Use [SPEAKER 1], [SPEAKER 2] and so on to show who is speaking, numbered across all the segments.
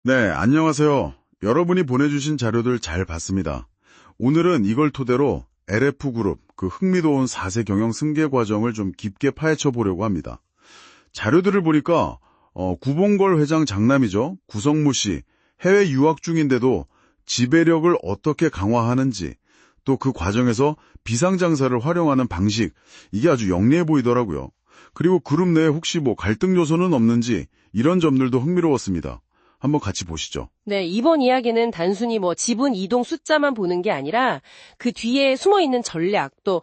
[SPEAKER 1] 네, 안녕하세요. 여러분이 보내주신 자료들 잘 봤습니다. 오늘은 이걸 토대로 LF그룹, 그 흥미로운 4세 경영 승계 과정을 좀 깊게 파헤쳐 보려고 합니다. 자료들을 보니까 구봉걸 회장 장남이죠. 구성무 씨, 해외 유학 중인데도 지배력을 어떻게 강화하는지, 또 그 과정에서 비상장사를 활용하는 방식, 이게 아주 영리해 보이더라고요. 그리고 그룹 내에 혹시 갈등 요소는 없는지 이런 점들도 흥미로웠습니다. 한번 같이 보시죠.
[SPEAKER 2] 네, 이번 이야기는 단순히 지분 이동 숫자만 보는 게 아니라 그 뒤에 숨어 있는 전략, 또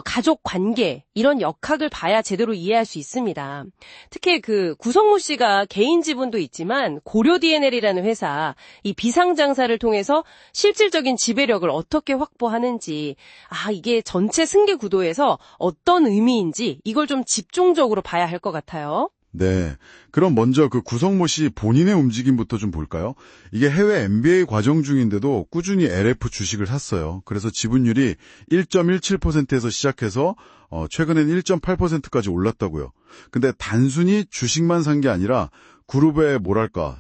[SPEAKER 2] 가족 관계 이런 역학을 봐야 제대로 이해할 수 있습니다. 특히 그 구성무 씨가 개인 지분도 있지만 고려 DNL이라는 회사 이 비상장사를 통해서 실질적인 지배력을 어떻게 확보하는지, 이게 전체 승계 구도에서 어떤 의미인지 이걸 좀 집중적으로 봐야 할 것 같아요.
[SPEAKER 1] 네. 그럼 먼저 그 구성모 씨 본인의 움직임부터 좀 볼까요? 이게 해외 MBA 과정 중인데도 꾸준히 LF 주식을 샀어요. 그래서 지분율이 1.17%에서 시작해서 최근엔 1.8%까지 올랐다고요. 근데 단순히 주식만 산 게 아니라 그룹의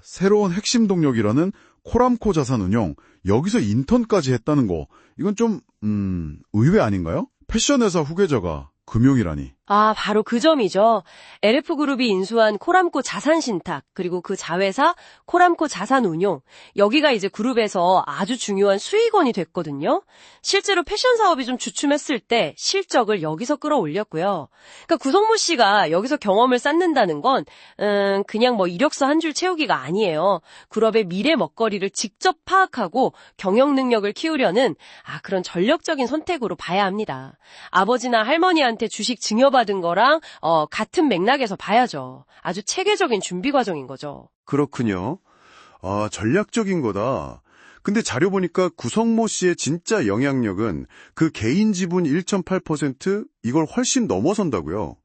[SPEAKER 1] 새로운 핵심 동력이라는 코람코 자산운용, 여기서 인턴까지 했다는 거. 이건 좀 의외 아닌가요? 패션 회사 후계자가 금융이라니.
[SPEAKER 2] 바로 그 점이죠. LF그룹이 인수한 코람코 자산신탁, 그리고 그 자회사 코람코 자산운용, 여기가 이제 그룹에서 아주 중요한 수익원이 됐거든요. 실제로 패션 사업이 좀 주춤했을 때 실적을 여기서 끌어올렸고요. 그러니까 구성무 씨가 여기서 경험을 쌓는다는 건 그냥 이력서 한 줄 채우기가 아니에요. 그룹의 미래 먹거리를 직접 파악하고 경영 능력을 키우려는 그런 전략적인 선택으로 봐야 합니다. 아버지나 할머니한테 주식 증여받은 거랑 같은 맥락에서 봐야죠. 아주 체계적인 준비 과정인 거죠.
[SPEAKER 3] 그렇군요. 전략적인 거다. 근데 자료 보니까 구성모 씨의 진짜 영향력은 그 개인 지분 1.8% 이걸 훨씬 넘어선다고요.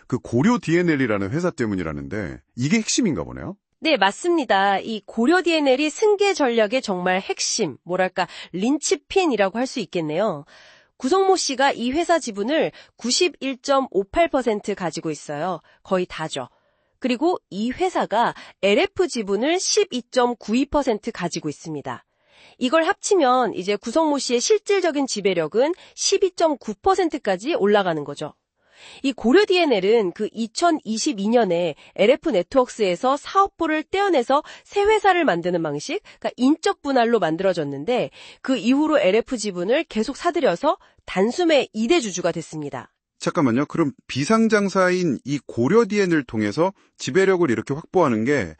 [SPEAKER 3] 그 고려 DNL이라는 회사 때문이라는데 이게 핵심인가 보네요.
[SPEAKER 2] 네, 맞습니다. 이 고려 DNL이 승계 전략의 정말 핵심, 린치핀이라고 할 수 있겠네요. 구성모 씨가 이 회사 지분을 91.58% 가지고 있어요. 거의 다죠. 그리고 이 회사가 LF 지분을 12.92% 가지고 있습니다. 이걸 합치면 이제 구성모 씨의 실질적인 지배력은 12.9%까지 올라가는 거죠. 이 고려 DNL은 그 2022년에 LF 네트워크스에서 사업부를 떼어내서 새 회사를 만드는 방식, 그러니까 인적 분할로 만들어졌는데 그 이후로 LF 지분을 계속 사들여서 단숨에 2대 주주가 됐습니다.
[SPEAKER 3] 잠깐만요. 그럼 비상장사인 이 고려 DN을 통해서 지배력을 이렇게 확보하는 게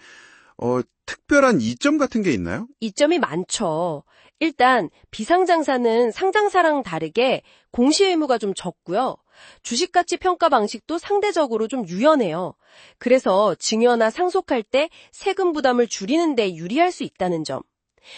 [SPEAKER 3] 특별한 이점 같은 게 있나요?
[SPEAKER 2] 이점이 많죠. 일단 비상장사는 상장사랑 다르게 공시 의무가 좀 적고요. 주식가치 평가 방식도 상대적으로 좀 유연해요. 그래서 증여나 상속할 때 세금 부담을 줄이는 데 유리할 수 있다는 점.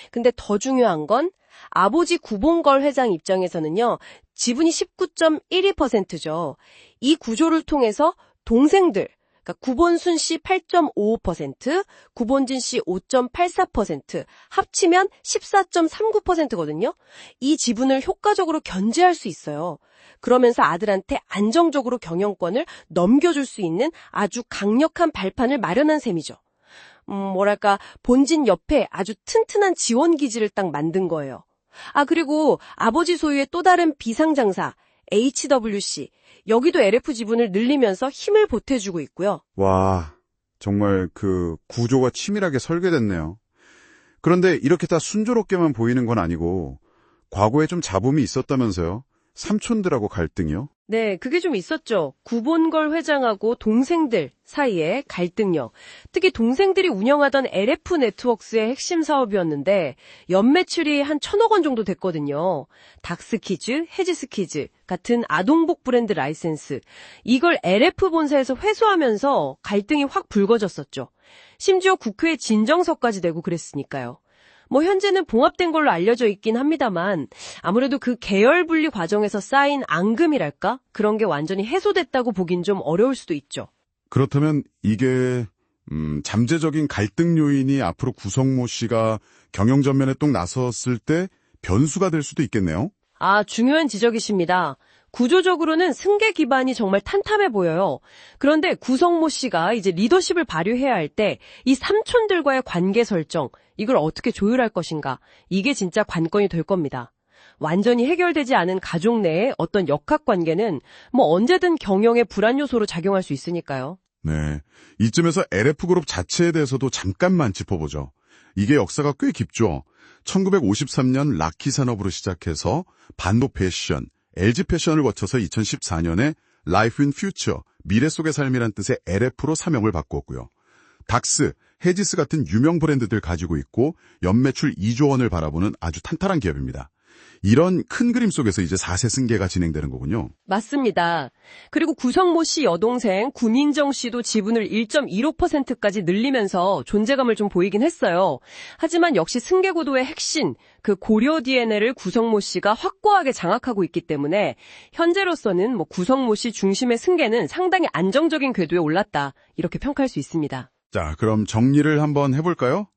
[SPEAKER 2] 근데 더 중요한 건 아버지 구봉걸 회장 입장에서는요. 지분이 19.12%죠. 이 구조를 통해서 동생들, 그러니까 구본순 씨 8.55%, 구본진 씨 5.84%, 합치면 14.39%거든요. 이 지분을 효과적으로 견제할 수 있어요. 그러면서 아들한테 안정적으로 경영권을 넘겨줄 수 있는 아주 강력한 발판을 마련한 셈이죠. 본진 옆에 아주 튼튼한 지원 기지를 딱 만든 거예요. 그리고 아버지 소유의 또 다른 비상장사, HWC, 여기도 LF 지분을 늘리면서 힘을 보태주고 있고요.
[SPEAKER 3] 와, 정말 그 구조가 치밀하게 설계됐네요. 그런데 이렇게 다 순조롭게만 보이는 건 아니고 과거에 좀 잡음이 있었다면서요? 삼촌들하고 갈등이요?
[SPEAKER 2] 네, 그게 좀 있었죠. 구본걸 회장하고 동생들 사이에 갈등요. 특히 동생들이 운영하던 LF 네트워크스의 핵심 사업이었는데 연매출이 한 1,000억 원 정도 됐거든요. 닥스키즈, 헤지스키즈 같은 아동복 브랜드 라이센스. 이걸 LF 본사에서 회수하면서 갈등이 확 불거졌었죠. 심지어 국회에 진정서까지 내고 그랬으니까요. 현재는 봉합된 걸로 알려져 있긴 합니다만 아무래도 그 계열 분리 과정에서 쌓인 앙금이랄까? 그런 게 완전히 해소됐다고 보긴 좀 어려울 수도 있죠.
[SPEAKER 1] 그렇다면 이게 잠재적인 갈등 요인이 앞으로 구성모 씨가 경영 전면에 또 나섰을 때 변수가 될 수도 있겠네요.
[SPEAKER 2] 중요한 지적이십니다. 구조적으로는 승계 기반이 정말 탄탄해 보여요. 그런데 구성모 씨가 이제 리더십을 발휘해야 할 때 이 삼촌들과의 관계 설정, 이걸 어떻게 조율할 것인가? 이게 진짜 관건이 될 겁니다. 완전히 해결되지 않은 가족 내의 어떤 역학 관계는 뭐 언제든 경영의 불안 요소로 작용할 수 있으니까요.
[SPEAKER 1] 네. 이쯤에서 LF그룹 자체에 대해서도 잠깐만 짚어보죠. 이게 역사가 꽤 깊죠. 1953년 라키 산업으로 시작해서 반도 패션, LG 패션을 거쳐서 2014년에 Life in Future, 미래 속의 삶이란 뜻의 LF로 사명을 바꾸었고요. 닥스, 헤지스 같은 유명 브랜드들 가지고 있고 연매출 2조 원을 바라보는 아주 탄탄한 기업입니다. 이런 큰 그림 속에서 이제 4세 승계가 진행되는 거군요.
[SPEAKER 2] 맞습니다. 그리고 구성모 씨 여동생 구민정 씨도 지분을 1.15%까지 늘리면서 존재감을 좀 보이긴 했어요. 하지만 역시 승계구도의 핵심, 그 고려 DNA를 구성모 씨가 확고하게 장악하고 있기 때문에 현재로서는 뭐 구성모 씨 중심의 승계는 상당히 안정적인 궤도에 올랐다. 이렇게 평가할 수 있습니다.
[SPEAKER 1] 자, 그럼 정리를 한번 해볼까요?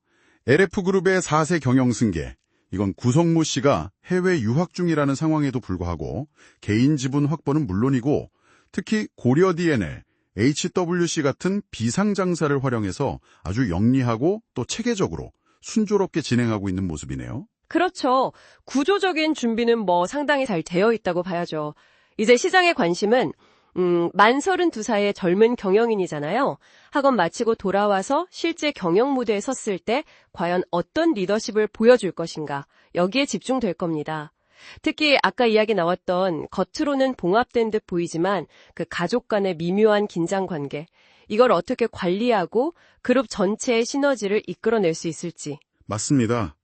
[SPEAKER 1] LF그룹의 4세 경영 승계. 이건 구성모 씨가 해외 유학 중이라는 상황에도 불구하고 개인 지분 확보는 물론이고 특히 고려 DNL, HWC 같은 비상장사를 활용해서 아주 영리하고 또 체계적으로 순조롭게 진행하고 있는 모습이네요.
[SPEAKER 2] 그렇죠. 구조적인 준비는 뭐 상당히 잘 되어 있다고 봐야죠. 이제 시장의 관심은 만 32살의 젊은 경영인이잖아요. 학원 마치고 돌아와서 실제 경영 무대에 섰을 때 과연 어떤 리더십을 보여줄 것인가, 여기에 집중될 겁니다. 특히 아까 이야기 나왔던 겉으로는 봉합된 듯 보이지만 그 가족 간의 미묘한 긴장 관계, 이걸 어떻게 관리하고 그룹 전체의 시너지를 이끌어낼 수 있을지.
[SPEAKER 1] 맞습니다.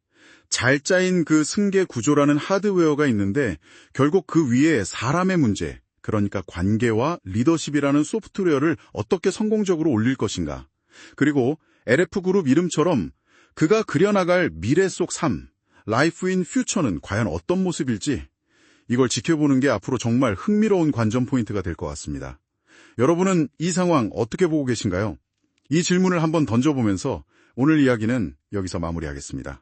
[SPEAKER 1] 잘 짜인 그 승계 구조라는 하드웨어가 있는데 결국 그 위에 사람의 문제, 그러니까 관계와 리더십이라는 소프트웨어를 어떻게 성공적으로 올릴 것인가. 그리고 LF그룹 이름처럼 그가 그려나갈 미래 속 삶, Life in Future는 과연 어떤 모습일지, 이걸 지켜보는 게 앞으로 정말 흥미로운 관전 포인트가 될 것 같습니다. 여러분은 이 상황 어떻게 보고 계신가요? 이 질문을 한번 던져보면서 오늘 이야기는 여기서 마무리하겠습니다.